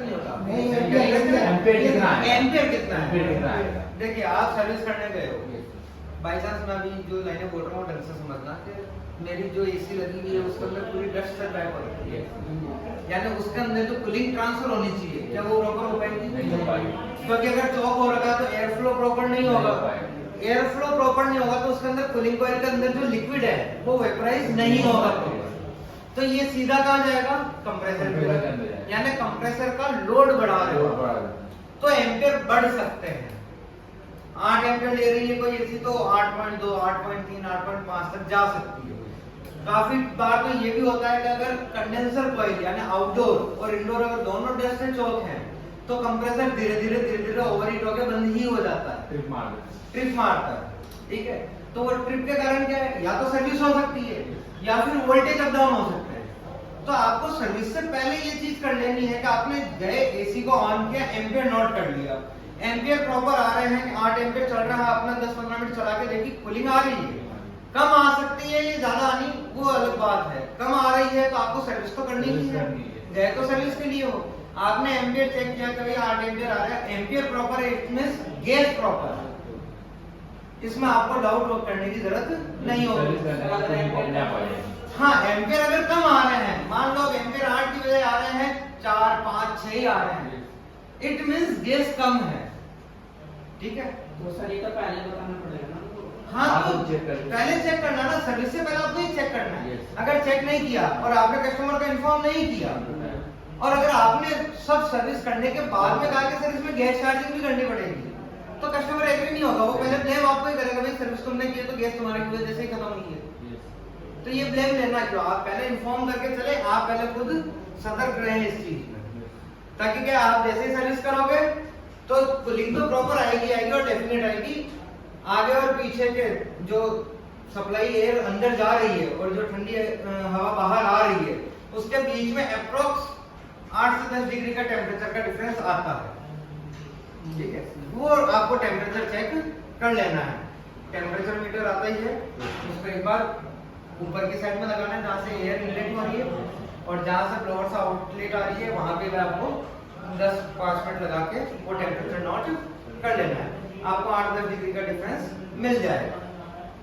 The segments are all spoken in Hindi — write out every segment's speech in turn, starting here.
नहीं होता। एम्पियर कितना है? देखिए आप सर्विस करने गए हो, बाई चांस मैं अभी जो लाइनें बोल रहा हूँ ढंग से समझना कि मेरी जो एसी लगी हुई है उसके अंदर पूरी डस्ट से ट्रैप हो रही है, यानी उसके अंदर जो कूलिंग ट्रांसफर होनी चाहिए, क्या वो प्रॉपर हो पाएगी? नहीं हो पाएगी, क्योंकि अगर चौक हो रखा है तो एयर फ्लो प्रॉपर नहीं होगा, एयर फ्लो प्रॉपर नहीं होगा तो उसके अंदर कूलिंग कॉइल के अंदर जो लिक्विड है वो वेपराइज नहीं होगा प्रॉपर, तो ये सीधा कहाँ जाएगा? कंप्रेसर के अंदर, यानी कंप्रेसर का लोड बढ़ा रहे हो तो एम्पियर बढ़ सकते हैं। 8 एम्पियर ले रही है कोई एसी तो 8.2, 8.3, 8.5 तक जा सकती है। काफी बार तो ये भी होता है कि अगर कंडेंसर कॉइल यानी आउटडोर और इंडोर अगर दोनों डस्ट से चौक हैं तो कंप्रेसर धीरे धीरे ओवरहीट होकर बंद ही हो जाता है, ट्रिप मारता है, ठीक है। तो वो ट्रिप के कारण क्या है, या तो सर्विस हो सकती है या फिर वोल्टेज अप डाउन हो सकता है। तो आपको सर्विस से पहले ये चीज कर लेनी है कि आपने गए एसी को ऑन किया, एम्पियर नोट कर लिया, एम्पियर प्रॉपर आ रहे हैं, 8 एम्पियर चल रहा है, आपने 10-15 मिनट चला के देखी कूलिंग आ रही है, कम आ सकती है ये ज्यादा आनी वो अलग बात है, कम आ रही है तो आपको सर्विस तो करनी ही है, गए तो सर्विस के लिए हो। आपने एम्पियर चेक किया कि भाई 8 एम्पियर आ रहा है, एम्पियर प्रॉपर है, इट मींस गेज प्रॉपर, इसमें आपको डाउट करने की जरूरत नहीं होगी। हाँ, एम्पियर अगर कम आ रहे हैं, मान लो एम्पियर 8 की बजाय आ रहे हैं 4, 5, 6 ही आ रहे हैं, इट मींस गेज कम है, ठीक है। तो सर ये तो पहले बताना पड़ेगा ना। हाँ, तो पहले चेक करना ना, सर्विस से पहले आपको ही चेक करना है। अगर चेक नहीं किया और आपने कस्टमर को इन्फॉर्म नहीं किया और अगर आपने सब सर्विस करने के बाद में कहा कि सर इसमें गैस चार्जिंग भी करनी पड़ेगी तो कस्टमर एग्री नहीं होगा, वो पहले ब्लेम आपको ही करेगा, भाई सर्विस तुमने की तो गैस तुम्हारी वजह से ही खत्म हुई है। तो ये ब्लेम लेना क्यों, आप पहले इन्फॉर्म करके चले, आप पहले खुद सतर्क रहें इस चीज में, ताकि क्या आप जैसे ही सर्विस करोगे तो कूलिंग तो प्रॉपर आएगी और डेफिनेट आएगी, आगे और पीछे के जो सप्लाई एयर अंदर जा रही है और जो ठंडी हवा बाहर आ रही है उसके बीच में अप्रोक्स 8 से 10 डिग्री का टेम्परेचर का डिफरेंस आता है, ठीक है। वो आपको टेम्परेचर चेक कर लेना है, टेम्परेचर मीटर आता ही है, उसको एक बार ऊपर की साइड में लगाना है जहाँ से एयर इनलेट हो रही है और जहाँ से फ्लोर से आउटलेट आ रही है वहां पे आपको 10-5 मिनट लगा के वो टेम्परेचर नोट कर लेना है, आपको 8-10 डिग्री का डिफरेंस मिल जाएगा,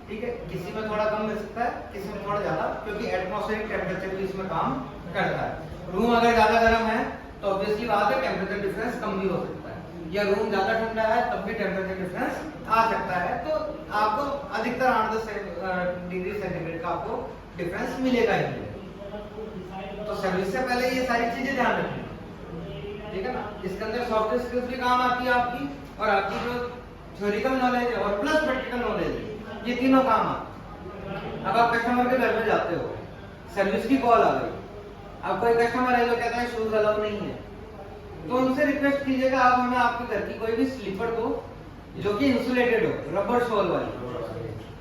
ठीक है। किसी में थोड़ा कम मिल सकता है, किसी में थोड़ा ज्यादा, क्योंकि एटमॉस्फेरिक टेम्परेचर भी इसमें काम करता है। रूम अगर ज्यादा गर्म है तो ऑब्वियसली बात है टेम्परेचर डिफरेंस कम भी हो सकता है, या रूम ज्यादा ठंडा है तब भी टेम्परेचर डिफरेंस आ सकता है, तो आपको अधिकतर 8-10 डिग्री सेंटीग्रेड का आपको डिफरेंस मिलेगा ही मिलेगा। तो सर्विस से पहले ये सारी चीजें ध्यान रखनी, ठीक है ना। इसके अंदर सॉफ्ट स्किल्स भी काम आती है आपकी, और आपकी जो थ्योरिकल नॉलेज है और प्लस प्रैक्टिकल नॉलेज है, ये तीनों काम आते हैं। अब आप कस्टमर के घर में जाते हो, सर्विस की कॉल आ गई, अब कोई कस्टमर है जो कहता है शूज अलाउ नहीं है, तो उनसे रिक्वेस्ट कीजिएगा आप हमें आपके घर की कोई भी स्लीपर दो जो कि इंसुलेटेड हो, रबर सोल वाली,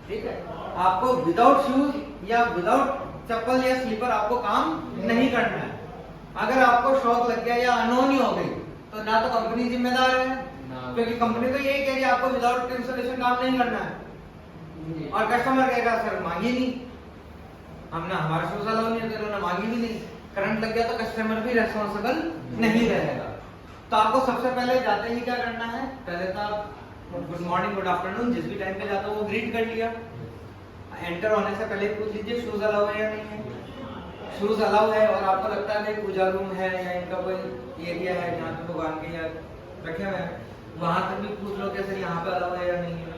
ठीक है। आपको विदाउट शूज या विदाउट चप्पल या स्लीपर आपको काम नहीं करना है। अगर आपको शॉक लग गया या अनहोनी हो गई तो ना तो कंपनी जिम्मेदार है, क्योंकि कंपनी तो यही कह रही है आपको विदाउट इंसुलेशन काम नहीं करना है, और कस्टमर कहेगा सर मांगी नहीं, हमने हमारा शूज अलाउ नहीं है तो उन्होंने मांगी भी नहीं, करंट लग गया तो कस्टमर भी रेस्पॉन्सिबल नहीं रहेगा। तो आपको सबसे पहले जाते ही क्या करना है, पहले तो आप गुड मॉर्निंग गुड आफ्टरनून जिस भी टाइम पे जाते हो वो ग्रीट कर लिया, एंटर होने से पहले पूछ लीजिए शूज अलाउ है या नहीं है। शूज अलाउ है और आपको लगता है कि पूजा रूम है या इनका कोई एरिया है जहाँ पे भगवान के या रखे हुए हैं, वहां तक भी पूछ लो कि सर यहाँ पे अलाउ है या नहीं है।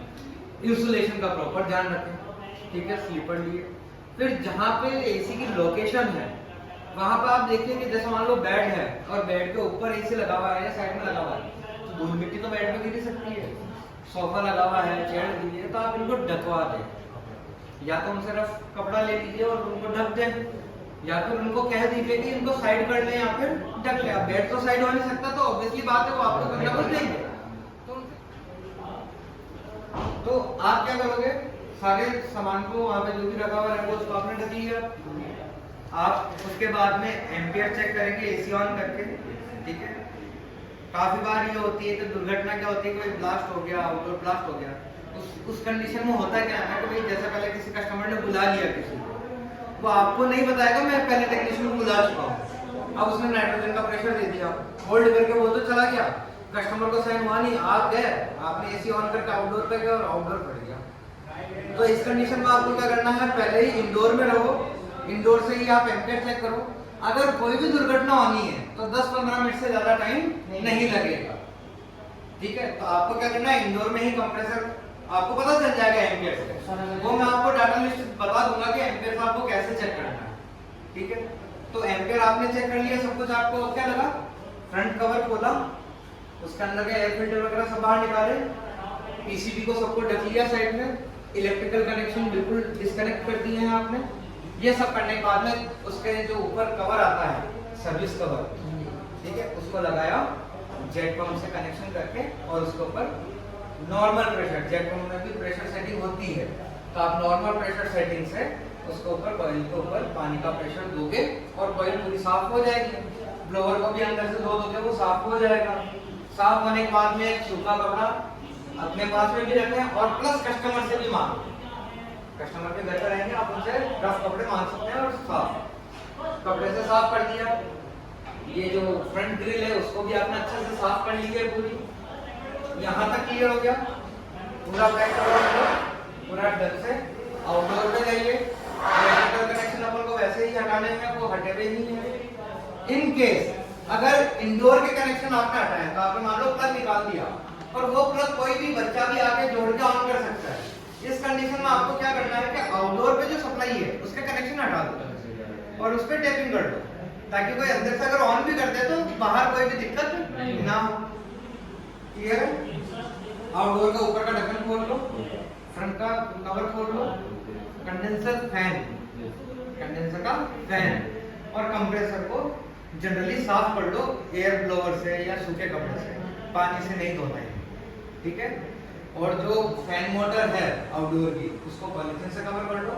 इंसुलेशन का प्रॉपर ध्यान रखें, ठीक है। स्लीपर लिए, फिर जहाँ पे एसी की लोकेशन है वहां पर आप देखिए कि जैसे मान लो बेड है और बेड के ऊपर एसी लगा हुआ है या साइड में लगा हुआ है, तो धूल मिट्टी तो बेड में गिर ही सकती है। सोफा लगा हुआ है, चेयर दी है, तो आप इनको ढकवा दें, या तो उनसे रफ कपड़ा ले लीजिए और उनको ढक दें, या फिर उनको कह दीजिए कि इनको साइड कर लें या फिर ढक लें। बेड तो साइड हो नहीं सकता, तो ऑब्वियसली बात है वो आपको कुछ ना कुछ देंगे। तो आप क्या करोगे, सारे सामान को वहां पे जो भी रखा हुआ है वो उसको आपने ढक लिया। आप उसके बाद में एम्पियर चेक करेंगे एसी ऑन करके, ठीक है। काफी बार ये होती है कि दुर्घटना क्या होती है, कोई ब्लास्ट हो गया, आउटडोर ब्लास्ट हो गया, उस कंडीशन में होता क्या है कि भाई जैसे पहले किसी कस्टमर ने बुला लिया किसी को, वो आपको नहीं बताएगा मैं पहले टेक्नीशियन को बुला चुका हूँ, अब उसने नाइट्रोजन का प्रेशर दे दिया, होल्ड करके वो तो चला गया, कस्टमर को सहन हुआ नहीं, आप गए, आपने एसी ऑन करके आउटडोर पे गए और आउटडोर फट गया। तो इस कंडीशन में आपको क्या करना है, पहले ही इंडोर में रहो, इंडोर से ही आप एम्पियर चेक करो। अगर कोई भी दुर्घटना होनी है तो 10-15 मिनट से ज्यादा टाइम नहीं लगेगा, ठीक है। तो आपको क्या करना है, इंडोर में ही कंप्रेसर आपको पता चल जाएगा एम्पियर से, वो मैं आपको डाटा लिस्ट बता दूंगा कि एम्पियर आपको कैसे चेक करना है, ठीक है। तो एम्पियर आपने चेक कर लिया सब कुछ, आपको क्या लगा, फ्रंट कवर खोला, उसके अंदर के एयर फिल्टर वगैरह सब बाहर निकाले, पीसीबी को सबको ढक लिया साइड में, इलेक्ट्रिकल कनेक्शन बिल्कुल डिस्कनेक्ट कर दिए हैं आपने। ये सब करने के बाद में उसके जो ऊपर कवर आता है सर्विस कवर, ठीक है, उसको लगाया जेट पंप से कनेक्शन करके, और उसके ऊपर नॉर्मल प्रेशर, जेट पंप में भी प्रेशर सेटिंग होती है, तो आप नॉर्मल प्रेशर सेटिंग से उसके ऊपर कॉइल के ऊपर पानी का प्रेशर दोगे और कॉइल पूरी साफ हो जाएगी। ब्लोअर को भी अंदर से धो दोगे, वो साफ हो जाएगा। साफ होने के बाद में एक सूखा कपड़ा अपने पास में भी रखें और प्लस कस्टमर से भी मांगो, कस्टमर के घर पर रहेंगे, आप उनसे रफ कपड़े मांग सकते हैं और साफ कपड़े से साफ कर दिया। ये जो फ्रंट ग्रिल है उसको भी आपने अच्छे से साफ कर ली है पूरी, यहाँ तक क्लियर हो गया, पूरा पैक करो, पूरा ढंग से आउटडोर पे जाइए। इलेक्ट्रिकल कनेक्शन अपन को वैसे ही हटाने हैं, वो हटे हुए नहीं है। इन केस अगर इंडोर के कनेक्शन आपने हटाए तो आपने मान लो प्लग निकाल दिया और वो प्लग कोई भी बच्चा भी आके जोड़ के ऑन कर सकता है, इस कंडीशन में आपको क्या करना है कि आउटडोर पे जो सप्लाई है उसके कनेक्शन हटा दो और उस पर टेपिंग कर दो, ताकि कोई अंदर से अगर ऑन भी कर दे तो बाहर कोई भी दिक्कत ना हो। क्लियर है? आउटडोर का ऊपर का ढक्कन खोल लो, फ्रंट का कवर खोल लो, कंडेंसर का फैन और कंप्रेसर को जनरली साफ कर लो एयर ब्लोअर से या सूखे कपड़े से, पानी से नहीं धोना है, ठीक है। और जो फैन मोटर है आउटडोर की उसको पॉलीथीन से कवर कर लो।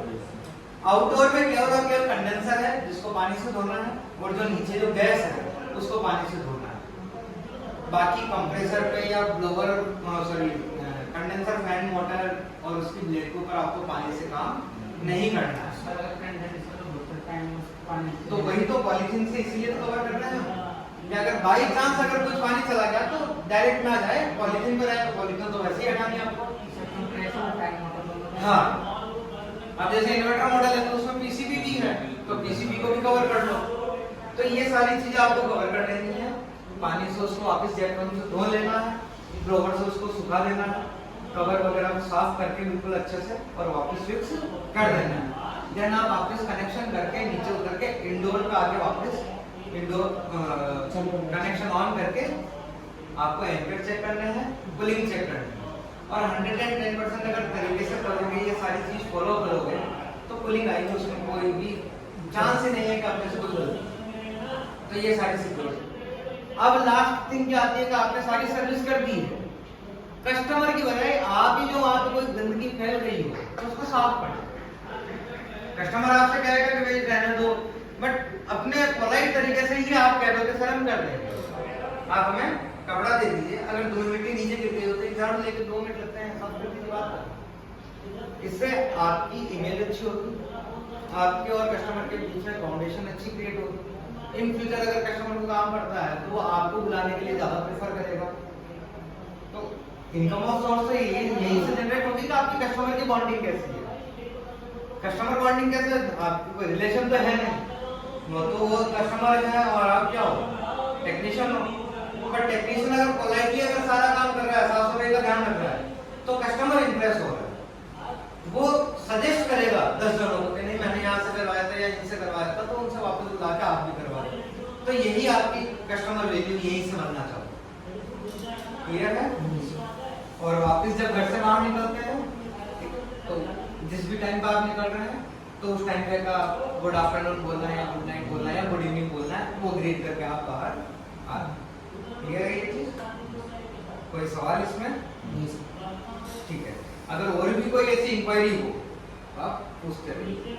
आउटडोर में केवल और केवल कंडेंसर है जिसको पानी से धोना है, और जो नीचे जो गैस है उसको पानी से धोना है। बाकी कंप्रेसर पे या ब्लोअर कंडेंसर फैन मोटर और उसकी ब्लेड के ऊपर आपको पानी से काम नहीं करना है। तो वही तो पॉलीथीन से इसीलिए तो कवर करना है कि अगर बाई चांस अगर कुछ पानी चला गया तो डायरेक्ट ना जाए, पॉलीथीन पर आए तो पॉलीथीन तो वैसे ही हटानी है आपको। हाँ, अब जैसे इन्वर्टर मॉडल है तो उसमें पीसीबी भी है, तो पीसीबी को भी कवर कर लो। तो ये सारी चीजें आपको कवर कर लेनी है। पानी से उसको वापस जेट पंप से धो लेना है, ब्लोअर से उसको सुखा देना है, कवर वगैरह को साफ करके बिल्कुल अच्छे से और वापस फिक्स कर देना है। देन आप वापस कनेक्शन करके नीचे उतर के इंडोर पे आके वापस इंडोर कनेक्शन ऑन करके आपको एम्पियर चेक करना है, कूलिंग चेक करना है, और 110% अगर तरीके से करोगे, ये सारी चीज फॉलो करोगे तो कूलिंग आएगी, उसमें कोई भी चांस ही नहीं है कि आपने से कुछ गलती। तो ये सारी सिक्योरिटी। अब लास्ट थिंग क्या आती है कि आपने सारी सर्विस कर दी है, कस्टमर की बजाय आप ही जो वहां पे कोई गंदगी फैल रही हो तो उसको साफ करना। कस्टमर आपसे कहेगा कि भाई रहने दो, बट अपने पोलाइट तरीके से ही आप कह दो कि सर हम कर देंगे, आप हमें कपड़ा दे दीजिए, अगर 2 मिनट नीचे गिर गई हो तो झाड़ू लेके 2 मिनट लगते हैं, सब कुछ बात है। इससे आपकी इमेज अच्छी होगी, आपके और कस्टमर के बीच में फाउंडेशन अच्छी क्रिएट होगी। इन फ्यूचर अगर कस्टमर को काम पड़ता है तो वो आपको बुलाने के लिए ज्यादा प्रेफर करेगा। तो इनकम ऑफ सोर्स से यही से जनरेट होगी कि आपकी कस्टमर की बॉन्डिंग कैसी है। कस्टमर बॉन्डिंग कैसे, आपकी कोई रिलेशन तो है नहीं, तो वो कस्टमर है और आप क्या हो, टेक्नीशियन हो। बट टेक्नीशियन अगर पोलाइटली अगर सारा काम कर रहा है, साफ सफाई का ध्यान रख रहा है, तो कस्टमर इंप्रेस हो रहा है, वो सजेस्ट करेगा 10 जनों को कि नहीं मैंने यहाँ से करवाया था या इनसे करवाया था, तो उनसे वापस बुला के आप भी करवा दो। तो यही आपकी कस्टमर वैल्यू यही से बनना चाहिए। क्लियर है? और वापस जब घर से बाहर निकलते हैं तो जिस भी टाइम पर आप निकल रहे हैं तो उस टाइम पे का गुड आफ्टरनून बोलना है या गुड नाइट बोलना है या गुड इवनिंग बोलना है, वो ग्रीट करके आप बाहर आ। क्लियर है ये चीज? कोई सवाल इसमें? ठीक है, अगर और भी कोई ऐसी इंक्वायरी हो आप पूछते रहिए।